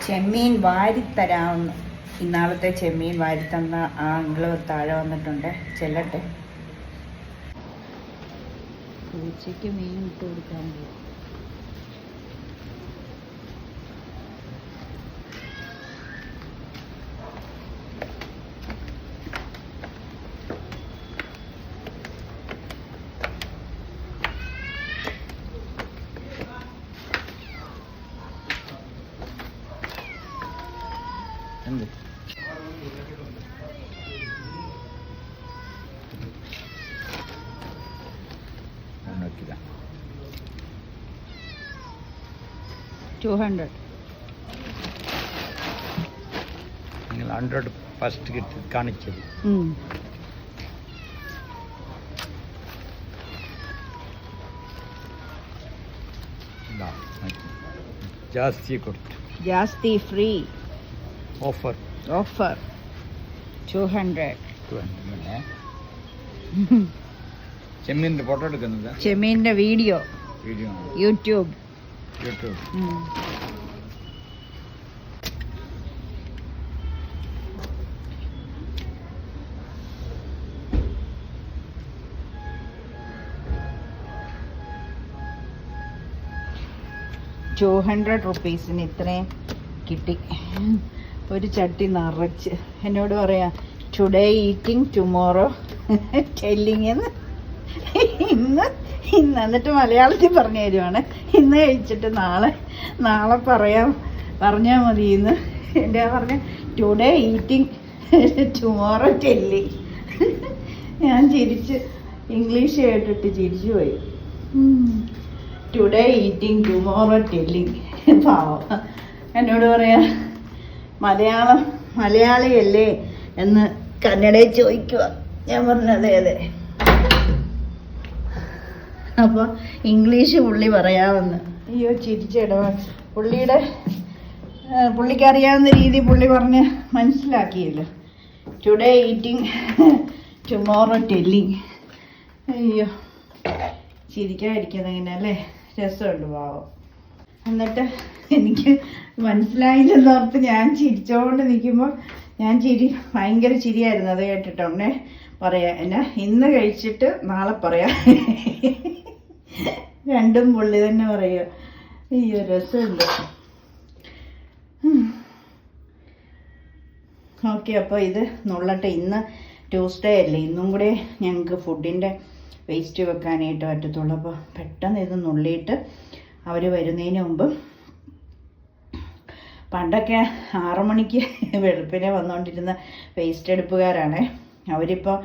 ചെമ്മീൻ വാരിത്തരാമെന്ന്. ഇന്നാളത്തെ ചെമ്മീൻ വാരിത്തന്ന ആ അങ്കിള് താഴെ വന്നിട്ടുണ്ട്. ചെല്ലട്ടെ. പൂച്ചയ്ക്ക് മീൻ ഇട്ട് കൊടുക്കാൻ പോകും. എന്ത് 200 നിങ്ങൾ 100 ഫസ്റ്റ് കിട്ടി കാണിച്ചത്. ಜಾಸ್ತಿ ಕೊಡ್ತು. ಜಾಸ್ತಿ ಫ್ರೀ ಆಫರ್ 200. ചെമ്മീൻ്റെ ഫോട്ടോ എടുക്കുന്നത്. ചെമ്മീൻ്റെ വീഡിയോ യൂട്യൂബ്. 200 റുപ്പീസിന് ഇത്രയും കിട്ടി. ഒരു ചട്ടി നിറച്ച്. എന്നോട് പറയാ ടുഡേ ഈറ്റിംഗ് ടുമോറോ ടെല്ലിങ് എന്ന്. ഇന്ന് എന്നിട്ട് മലയാളത്തിൽ പറഞ്ഞു തരുവാണ്. ഇന്ന് കഴിച്ചിട്ട് നാളെ പറഞ്ഞാൽ മതി. ഇന്ന് എൻ്റെ പറഞ്ഞ ടുഡേ ഈറ്റിംഗ് ടുമോറോ ടെല്ലിങ്. ഞാൻ ഇംഗ്ലീഷ് കേട്ടിട്ട് ചിരിച്ചു പോയി. Today eating tomorrow telling. പാവം എന്നോട് പറയാ മലയാളിയല്ലേ എന്ന് കന്നഡയിൽ ചോദിക്കുക. ഞാൻ പറഞ്ഞത് അതെ. അപ്പോൾ ഇംഗ്ലീഷ് പുള്ളി പറയാമെന്ന്. അയ്യോ ചിരിച്ചിടവാണ്. പുള്ളിക്ക് അറിയാവുന്ന രീതി പുള്ളി പറഞ്ഞ് മനസ്സിലാക്കിയല്ലോ. Today eating tomorrow telling. അയ്യോ ചിരിക്കാതിരിക്കുന്നത് എങ്ങനെ അല്ലേ? രസമുണ്ട് പാവം. എന്നിട്ട് എനിക്ക് മനസ്സിലായില്ലെന്നോർത്ത് ഞാൻ ചിരിച്ചോണ്ട് നിൽക്കുമ്പോൾ ഭയങ്കര ചിരിയായിരുന്നു. അത് കേട്ടിട്ടുണ്ടേ പറയാ എന്നാ ഇന്ന് കഴിച്ചിട്ട് നാളെ പറയാം. രണ്ടും പുള്ളി തന്നെ പറയുക. അയ്യോ രസമുണ്ട്. ഓക്കെ, അപ്പോൾ ഇത് നുള്ളട്ടെ. ഇന്ന് ട്യൂസ്ഡേ അല്ലേ, ഇന്നും കൂടെ ഞങ്ങൾക്ക് ഫുഡിൻ്റെ വേസ്റ്റ് വെക്കാനായിട്ട് പറ്റത്തുള്ളൂ. അപ്പോൾ പെട്ടെന്ന് ഇത് നുള്ളിയിട്ട് അവർ വരുന്നതിന് മുമ്പ്, പണ്ടൊക്കെ 6 മണിക്ക് വെളുപ്പിനെ വന്നുകൊണ്ടിരുന്ന വേസ്റ്റ് എടുപ്പുകാരാണ്. അവരിപ്പോൾ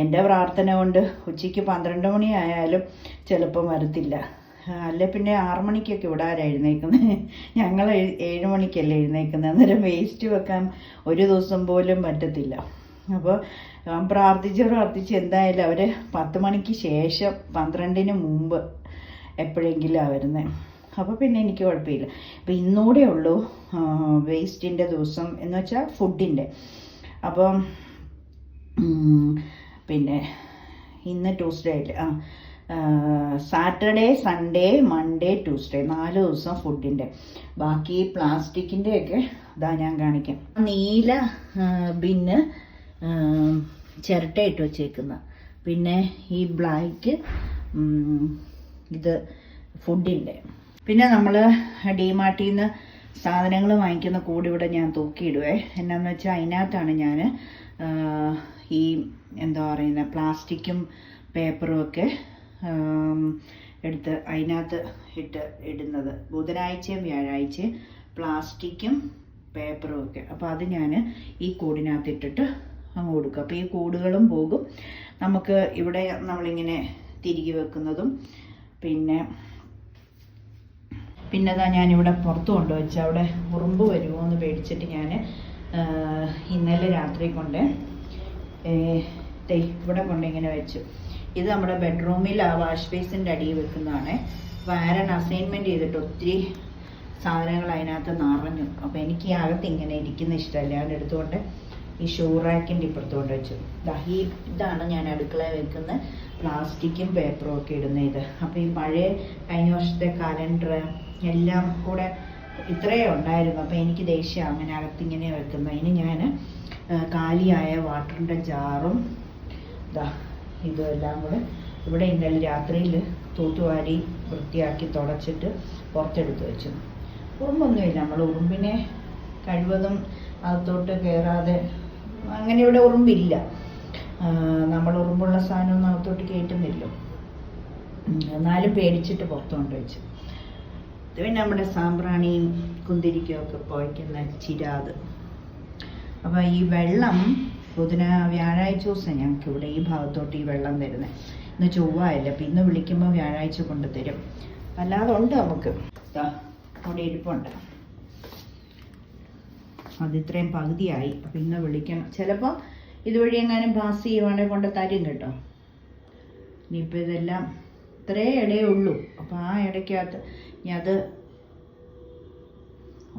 എൻ്റെ പ്രാർത്ഥന കൊണ്ട് ഉച്ചയ്ക്ക് 12 മണി ആയാലും ചിലപ്പം വരത്തില്ല. അല്ലെ പിന്നെ 6 മണിക്കൊക്കെ ഇവിടെ എഴുന്നേക്കുന്നത്. ഞങ്ങൾ 7 മണിക്കല്ലേ എഴുന്നേക്കുന്നത്. അന്നേരം വേസ്റ്റ് വെക്കാൻ ഒരു ദിവസം പോലും പറ്റത്തില്ല. അപ്പോൾ പ്രാർത്ഥിച്ച് എന്തായാലും അവർ 10 മണിക്ക് ശേഷം 12-ന് മുമ്പ് എപ്പോഴെങ്കിലും വരുന്നത്. അപ്പോൾ പിന്നെ എനിക്ക് കുഴപ്പമില്ല. അപ്പോൾ ഇന്നൂടെ ഉള്ളൂ വേസ്റ്റിൻ്റെ ദിവസം എന്ന് വെച്ചാൽ ഫുഡിൻ്റെ. അപ്പം പിന്നെ ഇന്ന് ട്യൂസ്ഡേ ആയില്ലേ, സാറ്റർഡേ സൺഡേ മൺഡേ ട്യൂസ്ഡേ 4 ദിവസം ഫുഡിൻ്റെ. ബാക്കി പ്ലാസ്റ്റിക്കിൻ്റെയൊക്കെ ഇതാ ഞാൻ കാണിക്കാം. നീല ബിന്ന് ചിരട്ടയിട്ട് വച്ചേക്കുന്ന, പിന്നെ ഈ ബ്ലാക്ക് ഇത് ഫുഡിൻ്റെ. പിന്നെ നമ്മൾ ഡിമാർട്ടിൽ നിന്ന് സാധനങ്ങൾ വാങ്ങിക്കുന്ന കൂടി ഇവിടെ ഞാൻ തൂക്കിയിടുവേ. എന്നാന്ന് വെച്ചാൽ അതിനകത്താണ് ഞാൻ ഈ എന്താ പറയുന്ന പ്ലാസ്റ്റിക്കും പേപ്പറും ഒക്കെ എടുത്ത് അതിനകത്ത് ഇടുന്നത്. ബുധനാഴ്ചയും വ്യാഴാഴ്ചയും പ്ലാസ്റ്റിക്കും പേപ്പറും ഒക്കെ. അപ്പോൾ അത് ഞാൻ ഈ കൂടിനകത്ത് ഇട്ടിട്ട് അങ്ങ് കൊടുക്കും. അപ്പോൾ ഈ കൂടുകളും പോകും. നമുക്ക് ഇവിടെ നമ്മളിങ്ങനെ തിരികെ വെക്കുന്നതും പിന്നെ ഞാനിവിടെ പുറത്ത് കൊണ്ടുവച്ച് അവിടെ ഉറുമ്പ് വരുമോ എന്ന് പേടിച്ചിട്ട് ഞാൻ ഇന്നലെ രാത്രി കൊണ്ട് ഇവിടെ ഇങ്ങനെ വെച്ചു. ഇത് നമ്മുടെ ബെഡ്റൂമിൽ ആ വാഷ് ബേസിൻ്റെ അടിയിൽ വെക്കുന്നതാണ്. അപ്പോൾ ആരാണ് അസൈൻമെൻറ്റ് ചെയ്തിട്ട് ഒത്തിരി സാധനങ്ങൾ അതിനകത്ത് നിറഞ്ഞു. അപ്പോൾ എനിക്ക് ഈ അകത്ത് ഇങ്ങനെ ഇരിക്കുന്ന ഇഷ്ടമല്ല. ഞാൻ എടുത്തുകൊണ്ട് ഈ ഷൂ റാക്കിൻ്റെ ഇപ്പുറത്ത് കൊണ്ട് വെച്ചു. ഇതാണ് ഞാൻ അടുക്കളയിൽ വെക്കുന്ന പ്ലാസ്റ്റിക്കും പേപ്പറും ഒക്കെ ഇടുന്ന ഇത്. അപ്പോൾ ഈ കഴിഞ്ഞ വർഷത്തെ കലണ്ടർ എല്ലാം കൂടെ ഇത്രയേ ഉണ്ടായിരുന്നു. അപ്പോൾ എനിക്ക് ദേഷ്യം അങ്ങനെ അകത്തിങ്ങനെ വെക്കുന്നത്. ഇനി ഞാൻ കാലിയായ വാട്ടറിൻ്റെ ജാറും ഇതും എല്ലാം കൂടെ ഇവിടെ ഇന്നലെ രാത്രിയിൽ തൂത്തുവാരി വൃത്തിയാക്കി തുടച്ചിട്ട് പുറത്തെടുത്ത് വെച്ചു. ഉറുമ്പൊന്നുമില്ല. നമ്മൾ ഉറുമ്പിനെ കഴിവതും അകത്തോട്ട് കയറാതെ, അങ്ങനെ ഇവിടെ ഉറുമ്പില്ല. നമ്മൾ ഉറുമ്പുള്ള സാധനമൊന്നും അകത്തോട്ട് കയറ്റുന്നില്ലോ. എന്നാലും പേടിച്ചിട്ട് പുറത്ത് കൊണ്ടുവച്ചു. ഇത് പിന്നെ നമ്മുടെ സാമ്പ്രാണിയും കുന്തിരിക്കയും ഒക്കെ പുകയ്ക്കുന്ന ചിരാത്. അപ്പോൾ ഈ വെള്ളം വ്യാഴാഴ്ച ദിവസം ഞങ്ങൾക്ക് ഇവിടെ ഈ ഭാഗത്തോട്ട് ഈ വെള്ളം തരുന്നത്. ഇന്ന് ചൊവ്വായില്ല, അപ്പം ഇന്ന് വിളിക്കുമ്പോൾ വ്യാഴാഴ്ച കൊണ്ടുതരും. അല്ലാതെ ഉണ്ട് നമുക്ക്. അവിടെ ഇരിപ്പുണ്ട്. അതിത്രയും പകുതിയായി. അപ്പം ഇന്ന് വിളിക്കണം. ചിലപ്പോൾ ഇതുവഴി എങ്ങാനും പാസ് ചെയ്യുവാണെങ്കിൽ കൊണ്ട് തരും കേട്ടോ. ഇനിയിപ്പോൾ ഇതെല്ലാം ഇത്രേ ഇടയേ ഉള്ളൂ. അപ്പോൾ ആ ഇടയ്ക്കകത്ത് ഇനി അത്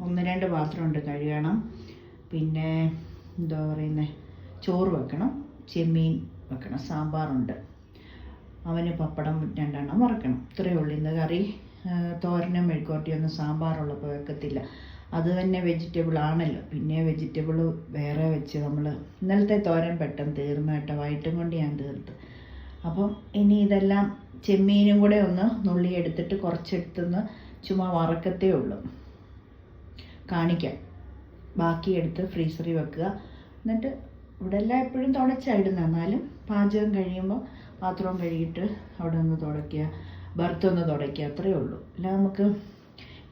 1-2 പാത്രമുണ്ട് കഴുകണം. പിന്നെ എന്താ പറയുന്നത്, ചോറ് വെക്കണം, ചെമ്മീൻ വെക്കണം, സാമ്പാറുണ്ട്, അവന് പപ്പടം 2 എണ്ണം വറക്കണം. ഇത്രയേ ഉള്ളൂ. ഇന്ന് കറി തോരനും മെഴുക്കോട്ടിയൊന്നും സാമ്പാറുള്ളപ്പോൾ വെക്കത്തില്ല. അത് തന്നെ വെജിറ്റബിൾ ആണല്ലോ. പിന്നെ വെജിറ്റബിൾ വേറെ വെച്ച് നമ്മൾ ഇന്നലത്തെ തോരൻ പെട്ടെന്ന് തീർന്നു കേട്ടോ. വൈകിട്ടും കൊണ്ട് ഞാൻ തീർത്തു. അപ്പം ഇനി ഇതെല്ലാം ചെമ്മീനും കൂടെ ഒന്ന് നുള്ളി എടുത്തിട്ട് കുറച്ചെടുത്തുനിന്ന് ചുമ്മാ വറക്കത്തേ ഉള്ളൂ, കാണിക്കാം. ബാക്കി എടുത്ത് ഫ്രീസറിൽ വെക്കുക. എന്നിട്ട് ഇവിടെ എല്ലാം എപ്പോഴും തുടച്ചായിടുന്ന, എന്നാലും പാചകം കഴിയുമ്പോൾ പാത്രവും കഴുകിയിട്ട് അവിടെ ഒന്ന് തുടയ്ക്കുക, ബർത്തൊന്ന് തുടയ്ക്കുക, അത്രയേ ഉള്ളൂ. അല്ല നമുക്ക്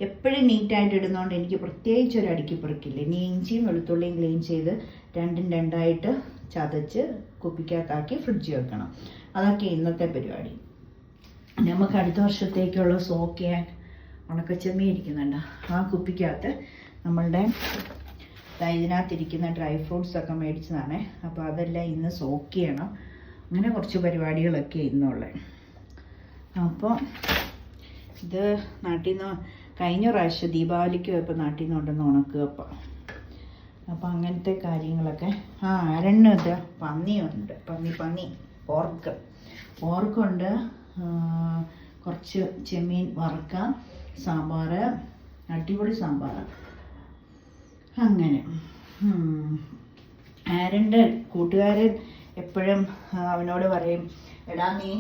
എപ്പോഴും നീറ്റായിട്ട് ഇടുന്നതുകൊണ്ട് എനിക്ക് പ്രത്യേകിച്ച് ഒരു അടുക്കി പെറുക്കില്ല. ഇനി ഇഞ്ചിയും വെളുത്തുള്ളിയും ക്ലീൻ ചെയ്ത് 2-2 ചതച്ച് കുപ്പിക്കകത്താക്കി ഫ്രിഡ്ജിൽ വെക്കണം. അതൊക്കെ ഇന്നത്തെ പരിപാടി. നമുക്ക് അടുത്ത വർഷത്തേക്കുള്ള സോക്ക് ചെയ്യാൻ ഉണക്കച്ചെമ്മീൻ ഇരിക്കുന്നുണ്ട്. ആ കുപ്പിക്കകത്ത് നമ്മളുടെ ഇതിനകത്തിരിക്കുന്ന ഡ്രൈ ഫ്രൂട്ട്സൊക്കെ മേടിച്ചതാണ്. അപ്പോൾ അതെല്ലാം ഇന്ന് സോക്ക് ചെയ്യണം. അങ്ങനെ കുറച്ച് പരിപാടികളൊക്കെ ഇന്നുള്ളത്. അപ്പോൾ ഇത് നാട്ടിൽ നിന്ന് കഴിഞ്ഞ പ്രാവശ്യം ദീപാവലിക്ക് ഇപ്പോൾ നാട്ടിൽ നിന്ന് കൊണ്ടുവന്ന് ഉണക്കുക. അപ്പോൾ അങ്ങനത്തെ കാര്യങ്ങളൊക്കെ. അരണ്ണ് ഇത് പന്നിയുണ്ട്. പന്നി ഓർക്കുണ്ട്. കുറച്ച് ചെമ്മീൻ വറക്കാം, സാമ്പാർ, അടിപൊളി സാമ്പാർ. അങ്ങനെ ആരൻ്റെ കൂട്ടുകാരൻ എപ്പോഴും അവനോട് പറയും, എടാ നീ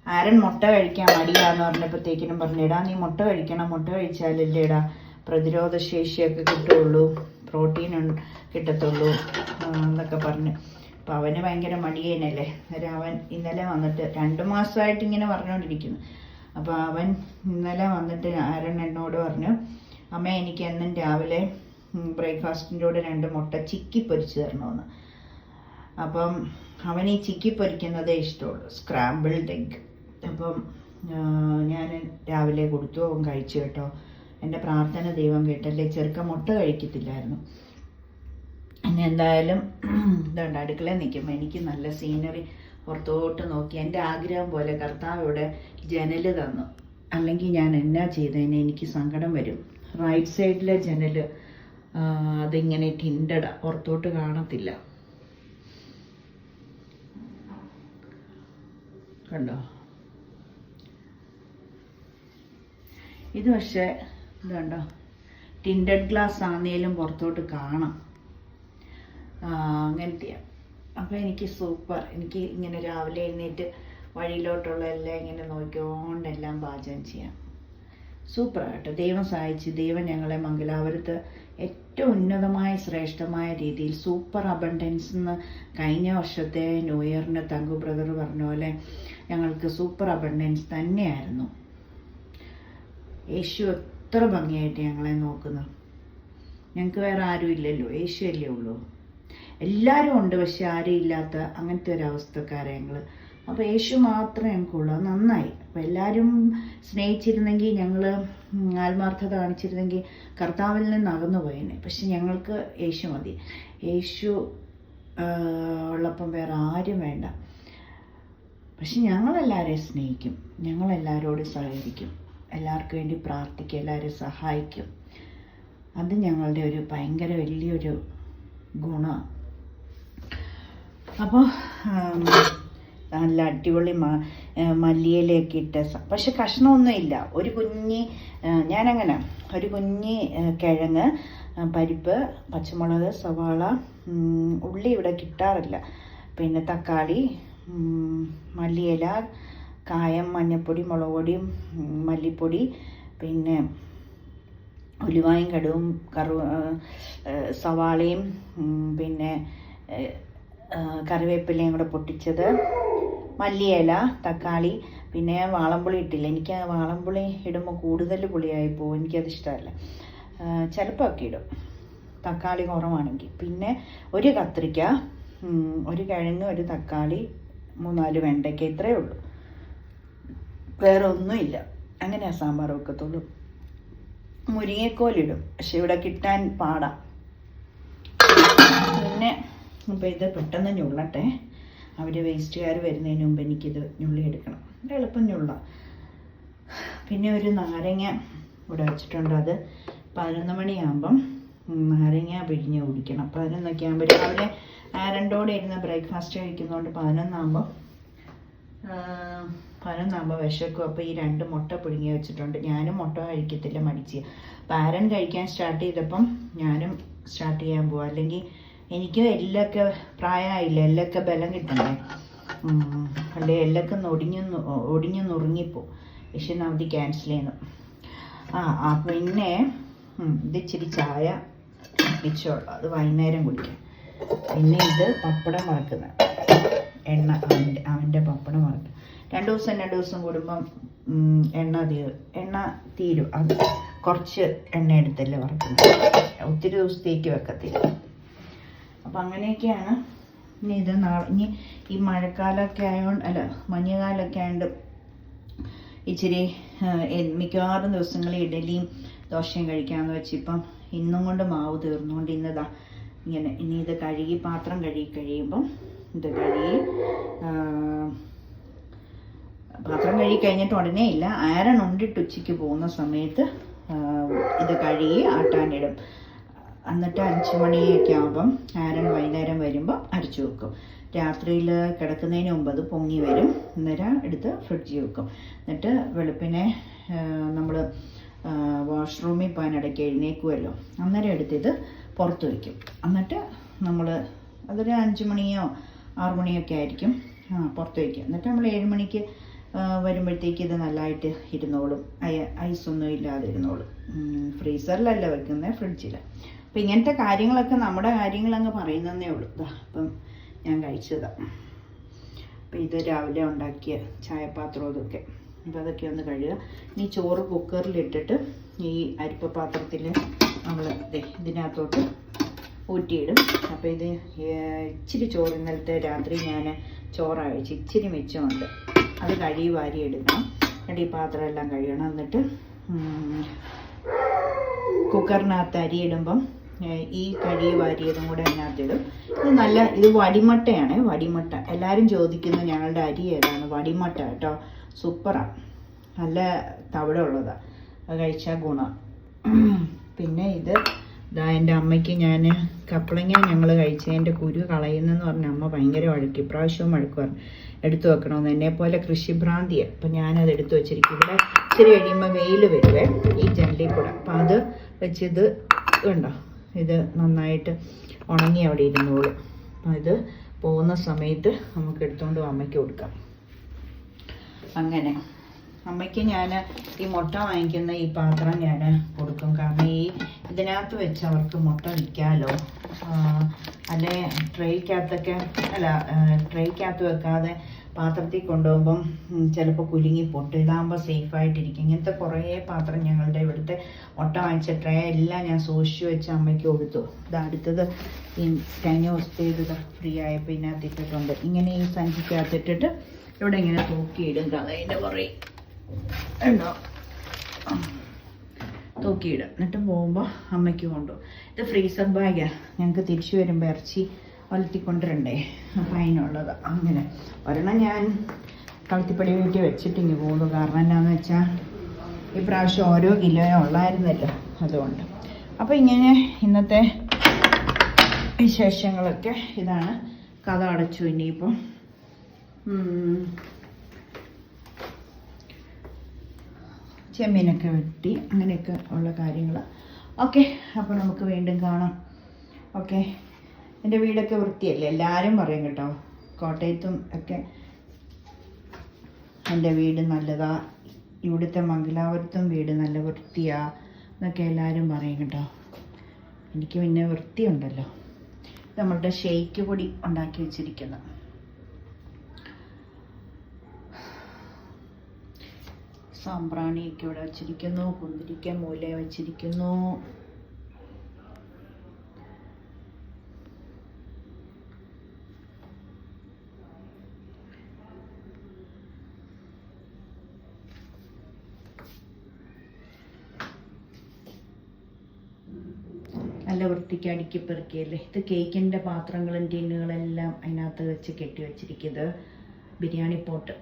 ആരൻ മുട്ട കഴിക്കാൻ മടിയാന്ന് പറഞ്ഞപ്പോഴത്തേക്കിനും പറഞ്ഞു, എടാ നീ മുട്ട കഴിക്കണം, മുട്ട കഴിച്ചാലല്ലേ എടാ പ്രതിരോധ ശേഷിയൊക്കെ കിട്ടുള്ളൂ, പ്രോട്ടീൻ കിട്ടത്തുള്ളൂ എന്നൊക്കെ പറഞ്ഞു. അപ്പോൾ അവന് ഭയങ്കര മടിയേനല്ലേ. അവൻ ഇന്നലെ വന്നിട്ട് 2 മാസമായിട്ട് ഇങ്ങനെ പറഞ്ഞുകൊണ്ടിരിക്കുന്നു. അപ്പോൾ അവൻ ഇന്നലെ വന്നിട്ട് ആരൻ എന്നോട് പറഞ്ഞു, അമ്മ എനിക്ക് എന്നും രാവിലെ ബ്രേക്ക്ഫാസ്റ്റിൻ്റെ കൂടെ 2 മുട്ട ചിക്കി പൊരിച്ച് തരണമെന്ന്. അപ്പം അവൻ ഈ ചിക്കി പൊരിക്കുന്നതേ ഇഷ്ടമുള്ളൂ, സ്ക്രാമ്പിൾഡ് എഗ്. അപ്പം ഞാൻ രാവിലെ കൊടുത്തു, അവൻ കഴിച്ചു കേട്ടോ. എൻ്റെ പ്രാർത്ഥന ദൈവം കേട്ടല്ലേ. ചെറുക്കൻ മുട്ട കഴിക്കത്തില്ലായിരുന്നു. പിന്നെ എന്തായാലും ഇതുണ്ട്, അടുക്കളയിൽ നിൽക്കുമ്പോൾ എനിക്ക് നല്ല സീനറി പുറത്തോട്ട് നോക്കി എൻ്റെ ആഗ്രഹം പോലെ കർത്താവ് ഇവിടെ ജനൽ തന്നു. അല്ലെങ്കിൽ ഞാൻ എന്നാ ചെയ്തതിന് എനിക്ക് സങ്കടം വരും. റൈറ്റ് സൈഡിലെ ജനൽ അതിങ്ങനെ ടിൻഡഡാ, പുറത്തോട്ട് കാണത്തില്ല. കണ്ടോ? ഇത് പക്ഷേ ഇത് കണ്ടോ, ടിൻഡഡ് ഗ്ലാസ് ആണെങ്കിലും പുറത്തോട്ട് കാണാം. അങ്ങനത്തെയാണ്. അപ്പോൾ എനിക്ക് സൂപ്പർ. എനിക്ക് ഇങ്ങനെ രാവിലെ എഴുന്നേറ്റ് വഴിയിലോട്ടുള്ള എല്ലാം ഇങ്ങനെ നോക്കിക്കൊണ്ടെല്ലാം പാചകം ചെയ്യാം. സൂപ്പറായിട്ട് ദൈവം സഹായിച്ച്. ദൈവം ഞങ്ങളെ മംഗലാപുരത്ത് ഏറ്റവും ഉന്നതമായ ശ്രേഷ്ഠമായ രീതിയിൽ സൂപ്പർ അബണ്ടൻസ് എന്ന് കഴിഞ്ഞ വർഷത്തെ ന്യൂ ഇയറിന് തങ്കു ബ്രദർ പറഞ്ഞ പോലെ ഞങ്ങൾക്ക് സൂപ്പർ അബണ്ടൻസ് തന്നെയായിരുന്നു. യേശു എത്ര ഭംഗിയായിട്ട് ഞങ്ങളെ നോക്കുന്നു. ഞങ്ങൾക്ക് വേറെ ആരും ഇല്ലല്ലോ, യേശു അല്ലേ ഉള്ളൂ. എല്ലാവരും ഉണ്ട്, പക്ഷെ ആരും ഇല്ലാത്ത അങ്ങനത്തെ ഒരു അവസ്ഥക്കാരെ ഞങ്ങൾ. അപ്പോൾ യേശു മാത്രമേ ഞങ്ങൾക്കുള്ളൂ. അത് നന്നായി. അപ്പോൾ എല്ലാവരും സ്നേഹിച്ചിരുന്നെങ്കിൽ, ഞങ്ങൾ ആത്മാർത്ഥത കാണിച്ചിരുന്നെങ്കിൽ കർത്താവിൽ നിന്ന് അകന്നു പോയേനെ. പക്ഷെ ഞങ്ങൾക്ക് യേശു മതി. യേശു ഉള്ളപ്പം വേറെ ആരും വേണ്ട. പക്ഷെ ഞങ്ങളെല്ലാവരെയും സ്നേഹിക്കും, ഞങ്ങളെല്ലാവരോടും സഹകരിക്കും, എല്ലാവർക്കും വേണ്ടി പ്രാർത്ഥിക്കും, എല്ലാവരെയും സഹായിക്കും. അത് ഞങ്ങളുടെ ഒരു ഭയങ്കര വലിയൊരു ഗുണമാണ്. അപ്പോൾ നല്ല അടിപൊളി മല്ലിയിലയൊക്കെ ഇട്ട് പക്ഷെ കഷ്ണമൊന്നും ഇല്ല. ഒരു കുഞ്ഞി ഞാനങ്ങനെ ഒരു കുഞ്ഞി കിഴങ്ങ്, പരിപ്പ്, പച്ചമുളക്, സവാള, ഉള്ളി ഇവിടെ കിട്ടാറില്ല, പിന്നെ തക്കാളി, മല്ലിയില, കായം, മഞ്ഞൾപ്പൊടി, മുളക് പൊടിയും മല്ലിപ്പൊടി, പിന്നെ ഉലുവായും കടുവും സവാളയും പിന്നെ കറിവേപ്പിലയും കൂടെ പൊട്ടിച്ചത്, മല്ലിയില, തക്കാളി, പിന്നെ വാളംപുളി ഇട്ടില്ല. എനിക്ക് വാളംപുളി ഇടുമ്പോൾ കൂടുതൽ പുളിയായി പോകും, എനിക്കത് ഇഷ്ടമല്ല. ചിലപ്പോൾ ഒക്കെ ഇടും തക്കാളി കുറവാണെങ്കിൽ. പിന്നെ ഒരു കത്രിക്ക, ഒരു കിഴങ്ങ്, ഒരു തക്കാളി, 3-4 വെണ്ടയ്ക്ക, ഇത്രയേ ഉള്ളൂ. വേറെ ഒന്നുമില്ല. അങ്ങനെയാണ് സാമ്പാർ വെക്കത്തുള്ളൂ. മുരിങ്ങക്കോലിടും, പക്ഷെ ഇവിടെ കിട്ടാൻ പാടാം. പിന്നെ അപ്പോൾ ഇത് പെട്ടെന്ന് ഞുള്ളട്ടെ. അവർ വേസ്റ്റുകാർ വരുന്നതിന് മുമ്പ് എനിക്കിത് ഞുള്ളിയെടുക്കണം. എളുപ്പം ഞുള്ള. പിന്നെ ഒരു നാരങ്ങ ഇവിടെ വെച്ചിട്ടുണ്ട്. അത് 11 മണിയാകുമ്പം നാരങ്ങ പിഴിഞ്ഞ് കുടിക്കണം. 11 ആകുമ്പോൾ രാവിലെ ആരണ്ടോടെ ഇരുന്ന് ബ്രേക്ക്ഫാസ്റ്റ് കഴിക്കുന്നതുകൊണ്ട് 11 വിശക്കും. അപ്പോൾ ഈ 2 മുട്ട പുഴുങ്ങി വെച്ചിട്ടുണ്ട്. ഞാനും മുട്ട കഴിക്കത്തില്ല, മടിച്ച്. അപ്പോൾ ആരൻ കഴിക്കാൻ സ്റ്റാർട്ട് ചെയ്തപ്പം ഞാനും സ്റ്റാർട്ട് ചെയ്യാൻ പോവാം. അല്ലെങ്കിൽ എനിക്ക് എല്ലൊക്കെ പ്രായമായില്ല, എല്ലൊക്കെ ബലം കിട്ടണ്ടേ, അല്ലെ എല്ലൊക്കെ ഒടിഞ്ഞു നുറുങ്ങിപ്പോവും. പക്ഷെ അവധി ക്യാൻസൽ ചെയ്യുന്നു. പിന്നെ ഇത് ഇച്ചിരി ചായ മിച്ചമുള്ളൂ, അത് വൈകുന്നേരം കുടിക്കാം. പിന്നെ ഇത് പപ്പടം വറക്കുന്ന എണ്ണ, അവൻ്റെ പപ്പടം വറക്കും. 2 ദിവസം കൂടുമ്പം എണ്ണ തീരും. അത് കുറച്ച് എണ്ണ എടുത്തല്ലേ വറക്കുന്നത്, ഒത്തിരി ദിവസത്തേക്ക് വെക്കത്തില്ല. അപ്പം അങ്ങനെയൊക്കെയാണ്. ഇനി ഇത് ഇനി ഈ മഴക്കാലമൊക്കെ ആയതുകൊണ്ട്, അല്ല മഞ്ഞുകാലമൊക്കെ ആയതുകൊണ്ട് ഇച്ചിരി മിക്കവാറും ദിവസങ്ങളിൽ ഇഡലിയും ദോശയും കഴിക്കാമെന്ന് വെച്ചിപ്പം ഇന്നും കൊണ്ട് മാവ് തീർന്നുകൊണ്ട് ഇന്നതാ ഇങ്ങനെ. ഇനി ഇത് കഴുകി, പാത്രം കഴുകി കഴിയുമ്പം ഇത് പാത്രം കഴുകി കഴിഞ്ഞിട്ട് ഉടനെ ഇല്ല, ആരൻ ഉണ്ടിട്ട് ഉച്ചയ്ക്ക് പോകുന്ന സമയത്ത് ഇത് കഴുകി ആട്ടാനിടും. എന്നിട്ട് 5 മണിയൊക്കെ ആകുമ്പം ആരൻ വൈകുന്നേരം വരുമ്പോൾ അരച്ചു വെക്കും. രാത്രിയിൽ കിടക്കുന്നതിന് മുമ്പ് അത് പൊങ്ങി വരും. അന്നേരം എടുത്ത് ഫ്രിഡ്ജിൽ വെക്കും. എന്നിട്ട് വെളുപ്പിനെ നമ്മൾ വാഷ്റൂമിൽ പോകാൻ ഇടയ്ക്ക് എഴുന്നേക്കുമല്ലോ, അന്നേരം എടുത്തിത് പുറത്ത് വയ്ക്കും. എന്നിട്ട് നമ്മൾ അതൊരു 5 മണിയോ 6 മണിയൊക്കെ ആയിരിക്കും പുറത്ത് വയ്ക്കുക. എന്നിട്ട് നമ്മൾ 7 മണിക്ക് വരുമ്പോഴത്തേക്ക് ഇത് നല്ലതായിട്ട് ഇരുന്നോളും. ഐസൊന്നും ഇല്ലാതെ ഇരുന്നോളും. ഫ്രീസറിലല്ല വെക്കുന്നത്, ഫ്രിഡ്ജിൽ. അപ്പം ഇങ്ങനത്തെ കാര്യങ്ങളൊക്കെ നമ്മുടെ കാര്യങ്ങളങ്ങ് പറയുന്നതേ ഉള്ളൂ. അപ്പം ഞാൻ കഴിച്ചതാണ്. അപ്പം ഇത് രാവിലെ ഉണ്ടാക്കിയ ചായപാത്രം ഇതൊക്കെ. അപ്പം അതൊക്കെ ഒന്ന് കഴുകുക. ഇനി ചോറ് കുക്കറിലിട്ടിട്ട് ഈ അരിപ്പ പാത്രത്തിൽ നമ്മൾ ഇതിനകത്തോട്ട് ഊറ്റിയിടും. അപ്പോൾ ഇത് ഇച്ചിരി ചോറ് ഇന്നലത്തെ രാത്രി ഞാൻ ചോറഴിച്ച് ഇച്ചിരി മിച്ചമുണ്ട്, അത് കഴുകി വാരി എടുക്കണം. എന്നിട്ട് ഈ പാത്രം എല്ലാം കഴുകണം. എന്നിട്ട് കുക്കറിനകത്ത് അരിയിടുമ്പം ഈ കഴുകി വാരിയതും കൂടെ അതിനകത്തിടും. ഇത് വടിമട്ടയാണ്, വടിമട്ട. എല്ലാവരും ചോദിക്കുന്നു ഞങ്ങളുടെ അരി ഏതാണ്. വടിമട്ട കേട്ടോ, സൂപ്പറാണ്, നല്ല തവിട ഉള്ളതാണ്, അത് കഴിച്ചാൽ ഗുണം. പിന്നെ ഇതാ എൻ്റെ അമ്മയ്ക്ക് ഞാൻ കപ്പളങ്ങ ഞങ്ങൾ കഴിച്ചതിൻ്റെ കുരു കളയുന്നെന്ന് പറഞ്ഞ അമ്മ ഭയങ്കര വഴക്ക്. ഇപ്രാവശ്യവും വഴക്ക് പറഞ്ഞു എടുത്തു വെക്കണമെന്ന്. എന്നെപ്പോലെ കൃഷിഭ്രാന്തിയാണ്. അപ്പം ഞാനത് എടുത്തു വെച്ചിരിക്കും. ഇവിടെ ഇച്ചിരി കഴിയുമ്പോൾ വെയിൽ വരുവേ ഈ ജനലിൽ കൂടെ. അപ്പം അത് വെച്ചിത് ഉണ്ടോ, ഇത് നന്നായിട്ട് ഉണങ്ങി അവിടെ ഇരുന്നോളും. അപ്പം ഇത് പോകുന്ന സമയത്ത് നമുക്ക് എടുത്തുകൊണ്ട് അമ്മയ്ക്ക് കൊടുക്കാം. അങ്ങനെ അമ്മയ്ക്ക് ഞാൻ ഈ മുട്ട വാങ്ങിക്കുന്ന ഈ പാത്രം ഞാൻ കൊടുക്കും. കാരണം ഇതിനകത്ത് വെച്ച് അവർക്ക് മുട്ട വിൽക്കാമല്ലോ. അല്ലെ ട്രേക്കകത്ത് വെക്കാതെ പാത്രത്തിൽ കൊണ്ടുപോകുമ്പം ചിലപ്പോൾ കുലുങ്ങി പൊട്ടും. ഇതാകുമ്പോൾ സേഫായിട്ടിരിക്കും. ഇങ്ങനത്തെ കുറേ പാത്രം ഞങ്ങളുടെ ഇവിടുത്തെ മുട്ട വാങ്ങിച്ച ട്രേ എല്ലാം ഞാൻ സൂക്ഷിച്ച് വെച്ച് അമ്മയ്ക്ക് കൊടുത്തു. അടുത്തത് ഈ കഴിഞ്ഞ ദിവസത്തെ ഇത് ഫ്രീ ആയപ്പോൾ ഇതിനകത്ത് ഇട്ടിട്ടുണ്ട്. ഇങ്ങനെ ഈ സഞ്ചിക്കകത്തിട്ടിട്ട് ഇവിടെ ഇങ്ങനെ തൂക്കിയിടും. അതിൻ്റെ പറയും ഉണ്ടോ, തൂക്കിയിടും. എന്നിട്ട് പോകുമ്പോൾ അമ്മയ്ക്ക് കൊണ്ടുപോകും. ഇത് ഫ്രീസർ ബാഗാണ്. ഞങ്ങൾക്ക് തിരിച്ചു വരുമ്പോൾ ഇറച്ചി വളർത്തിക്കൊണ്ടിരണ്ടേ, അപ്പം അതിനുള്ളത്. അങ്ങനെ ഒരെണ്ണം ഞാൻ കളത്തിപ്പടി വീട്ടിൽ വെച്ചിട്ടിങ്ങ് പോകുന്നു. കാരണം എന്താണെന്ന് വെച്ചാൽ ഈ പ്രാവശ്യം ഓരോ കിലോയും ഉള്ളായിരുന്നല്ലോ, അതുകൊണ്ട്. അപ്പോൾ ഇങ്ങനെ ഇന്നത്തെ വിശേഷങ്ങളൊക്കെ ഇതാണ്. കഥ അടച്ചു. ഇനിയിപ്പം ചെമ്മീനൊക്കെ വെട്ടി അങ്ങനെയൊക്കെ ഉള്ള കാര്യങ്ങൾ. ഓക്കെ, അപ്പോൾ നമുക്ക് വീണ്ടും കാണാം. ഓക്കെ, എൻ്റെ വീടൊക്കെ വൃത്തിയല്ലേ എല്ലാവരും പറയും കേട്ടോ. കോട്ടയത്തും ഒക്കെ എൻ്റെ വീട് നല്ലതാ, ഇവിടുത്തെ മംഗലാപുരത്തും വീട് നല്ല വൃത്തിയാ എന്നൊക്കെ എല്ലാവരും പറയും കേട്ടോ. എനിക്ക് പിന്നെ വൃത്തിയുണ്ടല്ലോ. നമ്മളുടെ ഷേക്ക് പൊടി ഉണ്ടാക്കി വെച്ചിരിക്കുന്നു. സാമ്പ്രാണിയൊക്കെ ഇവിടെ വെച്ചിരിക്കുന്നു, കുന്തിരിക്ക മൂല വെച്ചിരിക്കുന്നു. നല്ല വൃത്തിക്ക് അടുക്കി പെറുക്കിയല്ലേ. ഇത് കേക്കിൻ്റെ പാത്രങ്ങളും ടീനുകളെല്ലാം അതിനകത്ത് വെച്ച് കെട്ടി വെച്ചിരിക്കുന്നത്. ബിരിയാണി പോട്ട്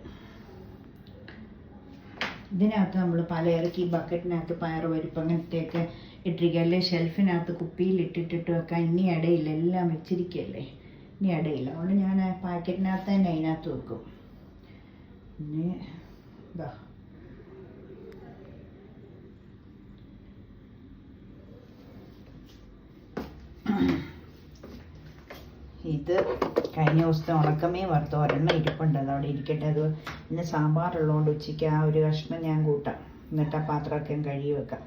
ഇതിനകത്ത് നമ്മൾ പലയിറക്കി ബക്കറ്റിനകത്ത് പയറ് പരിപ്പ് അങ്ങനത്തെയൊക്കെ ഇട്ടിരിക്കുക. അല്ലേ ഷെൽഫിനകത്ത് കുപ്പിയിൽ ഇട്ടിട്ട് വെക്കാൻ ഇനി ഇടയില്ല, എല്ലാം വെച്ചിരിക്കുകയല്ലേ, ഇനി ഇടയില്ല. അതുകൊണ്ട് ഞാൻ പാക്കറ്റിനകത്ത് തന്നെ അതിനകത്ത് വെക്കും. പിന്നെ ഇതാ ഇത് കഴിഞ്ഞ ദിവസത്തെ ഉണക്കമീൻ വറുത്ത ഒരെണ്ണം ഇരിപ്പുണ്ട്, അത് അവിടെ ഇരിക്കട്ടെ. അത് പിന്നെ സാമ്പാറുള്ളതുകൊണ്ട് ഉച്ചയ്ക്ക് ആ ഒരു കഷ്ണം ഞാൻ കൂട്ടാം, എന്നിട്ട് ആ പാത്രമൊക്കെ കഴുകി വെക്കാം.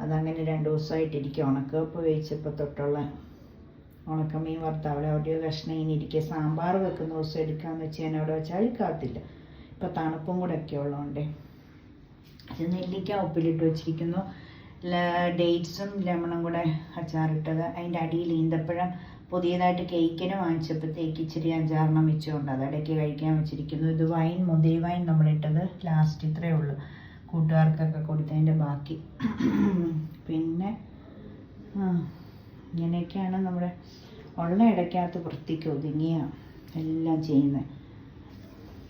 അതങ്ങനെ 2 ദിവസമായിട്ടിരിക്കുക. ഉണക്കപ്പ് വേവിച്ചപ്പോൾ തൊട്ടുള്ള ഉണക്കമീൻ വറുത്ത അവിടെ ഒരു കഷ്ണം ഇനി ഇരിക്കുക. സാമ്പാർ വെക്കുന്ന ദിവസം എടുക്കാമെന്ന് വെച്ച് ഞാൻ അവിടെ വെച്ചാൽ അഴുക്കാകത്തില്ല. ഇപ്പം തണുപ്പും കൂടെ ഒക്കെ ഉള്ളതുകൊണ്ട് ഇത് നെല്ലിക്ക ഉപ്പിലിട്ട് വെച്ചിരിക്കുന്നു. ഡേറ്റ്സും ലെമണും കൂടെ അച്ചാറിട്ടത്. അതിൻ്റെ അടിയിൽ ഈന്തപ്പഴം പുതിയതായിട്ട് കേക്കിന് വാങ്ങിച്ചപ്പോഴത്തേക്ക് ഇച്ചിരി 5-6 വെച്ചുകൊണ്ട് അത് ഇടയ്ക്ക് കഴിക്കാൻ വെച്ചിരിക്കുന്നു. ഇത് വൈൻ, മുന്തിരി വൈൻ നമ്മളിട്ടത് ലാസ്റ്റ് ഇത്രയേ ഉള്ളൂ, കൂട്ടുകാർക്കൊക്കെ കൊടുത്തതിൻ്റെ ബാക്കി. പിന്നെ ഇങ്ങനെയൊക്കെയാണ് നമ്മുടെ ഉള്ള ഇടയ്ക്കകത്ത് വൃത്തിക്ക് ഒതുങ്ങിയ എല്ലാം ചെയ്യുന്നത്.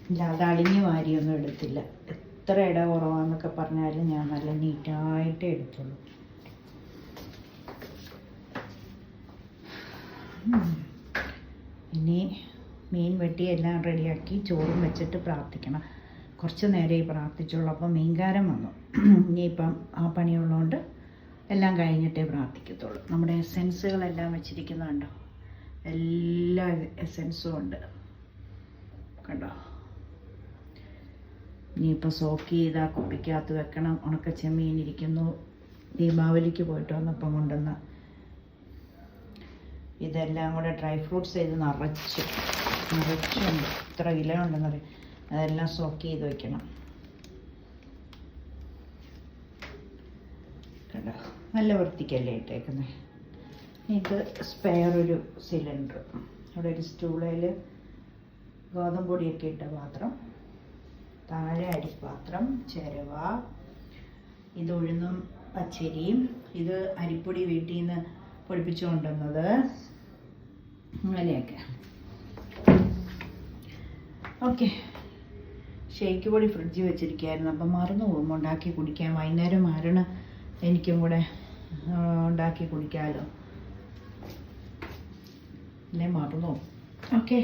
ഇല്ലാതെ അളിഞ്ഞു വാരിയൊന്നും എടുത്തില്ല. എത്ര ഇട കുറവാന്നൊക്കെ പറഞ്ഞാലും ഞാൻ നല്ല നീറ്റായിട്ടേ എടുത്തുള്ളൂ. ഇനി മീൻ വെട്ടി എല്ലാം റെഡിയാക്കി ചോറും വെച്ചിട്ട് പ്രാർത്ഥിക്കണം. കുറച്ച് നേരമേ പ്രാർത്ഥിച്ചുള്ളൂ, അപ്പം മീൻകാരൻ വന്നു. ഇനിയിപ്പം ആ പണിയുള്ളതുകൊണ്ട് എല്ലാം കഴിഞ്ഞിട്ടേ പ്രാർത്ഥിക്കത്തുള്ളൂ. നമ്മുടെ എസെൻസുകളെല്ലാം വെച്ചിരിക്കുന്നുണ്ടോ, എല്ലാ എസെൻസും ഉണ്ട് കണ്ടോ. ഇനിയിപ്പോൾ സോക്ക് ചെയ്ത് ആ കുപ്പിക്കകത്ത് വെക്കണം. ഉണക്ക ചെമ്മീൻ ഇരിക്കുന്നു, ദീപാവലിക്ക് പോയിട്ട് വന്നപ്പം കൊണ്ടുവന്ന ഇതെല്ലാം കൂടെ ഡ്രൈ ഫ്രൂട്ട്സ് ചെയ്ത് നിറച്ചുണ്ട്. ഇത്ര കിലോ ഉണ്ടെന്നറിയാം. അതെല്ലാം സോക്ക് ചെയ്ത് വെക്കണം കണ്ടോ. നല്ല വൃത്തിക്കല്ലേ ഇട്ടേക്കുന്നത്. ഇത് സ്പെയർ ഒരു സിലിണ്ടർ, അവിടെ ഒരു സ്റ്റൂളയിൽ ഗോതമ്പ് പൊടിയൊക്കെ ഇട്ട പാത്രം, താഴെ അരിപ്പാത്രം, ചിരവ, ഇത് ഉഴുന്നും പച്ചരിയും, ഇത് അരിപ്പൊടി വീട്ടിൽ നിന്ന് പൊടിപ്പിച്ചു കൊണ്ടുവന്നത്, അങ്ങനെയൊക്കെ. ഓക്കെ, ഷേക്ക് പൊടി ഫ്രിഡ്ജിൽ വെച്ചിരിക്കുകയായിരുന്നു, അപ്പം മറന്നു പോകും ഉണ്ടാക്കി കുടിക്കാൻ. വൈകുന്നേരം മരണ എനിക്കും കൂടെ ഉണ്ടാക്കി കുടിക്കാമല്ലോ, അല്ലേ മറന്നു പോകും. ഓക്കെ.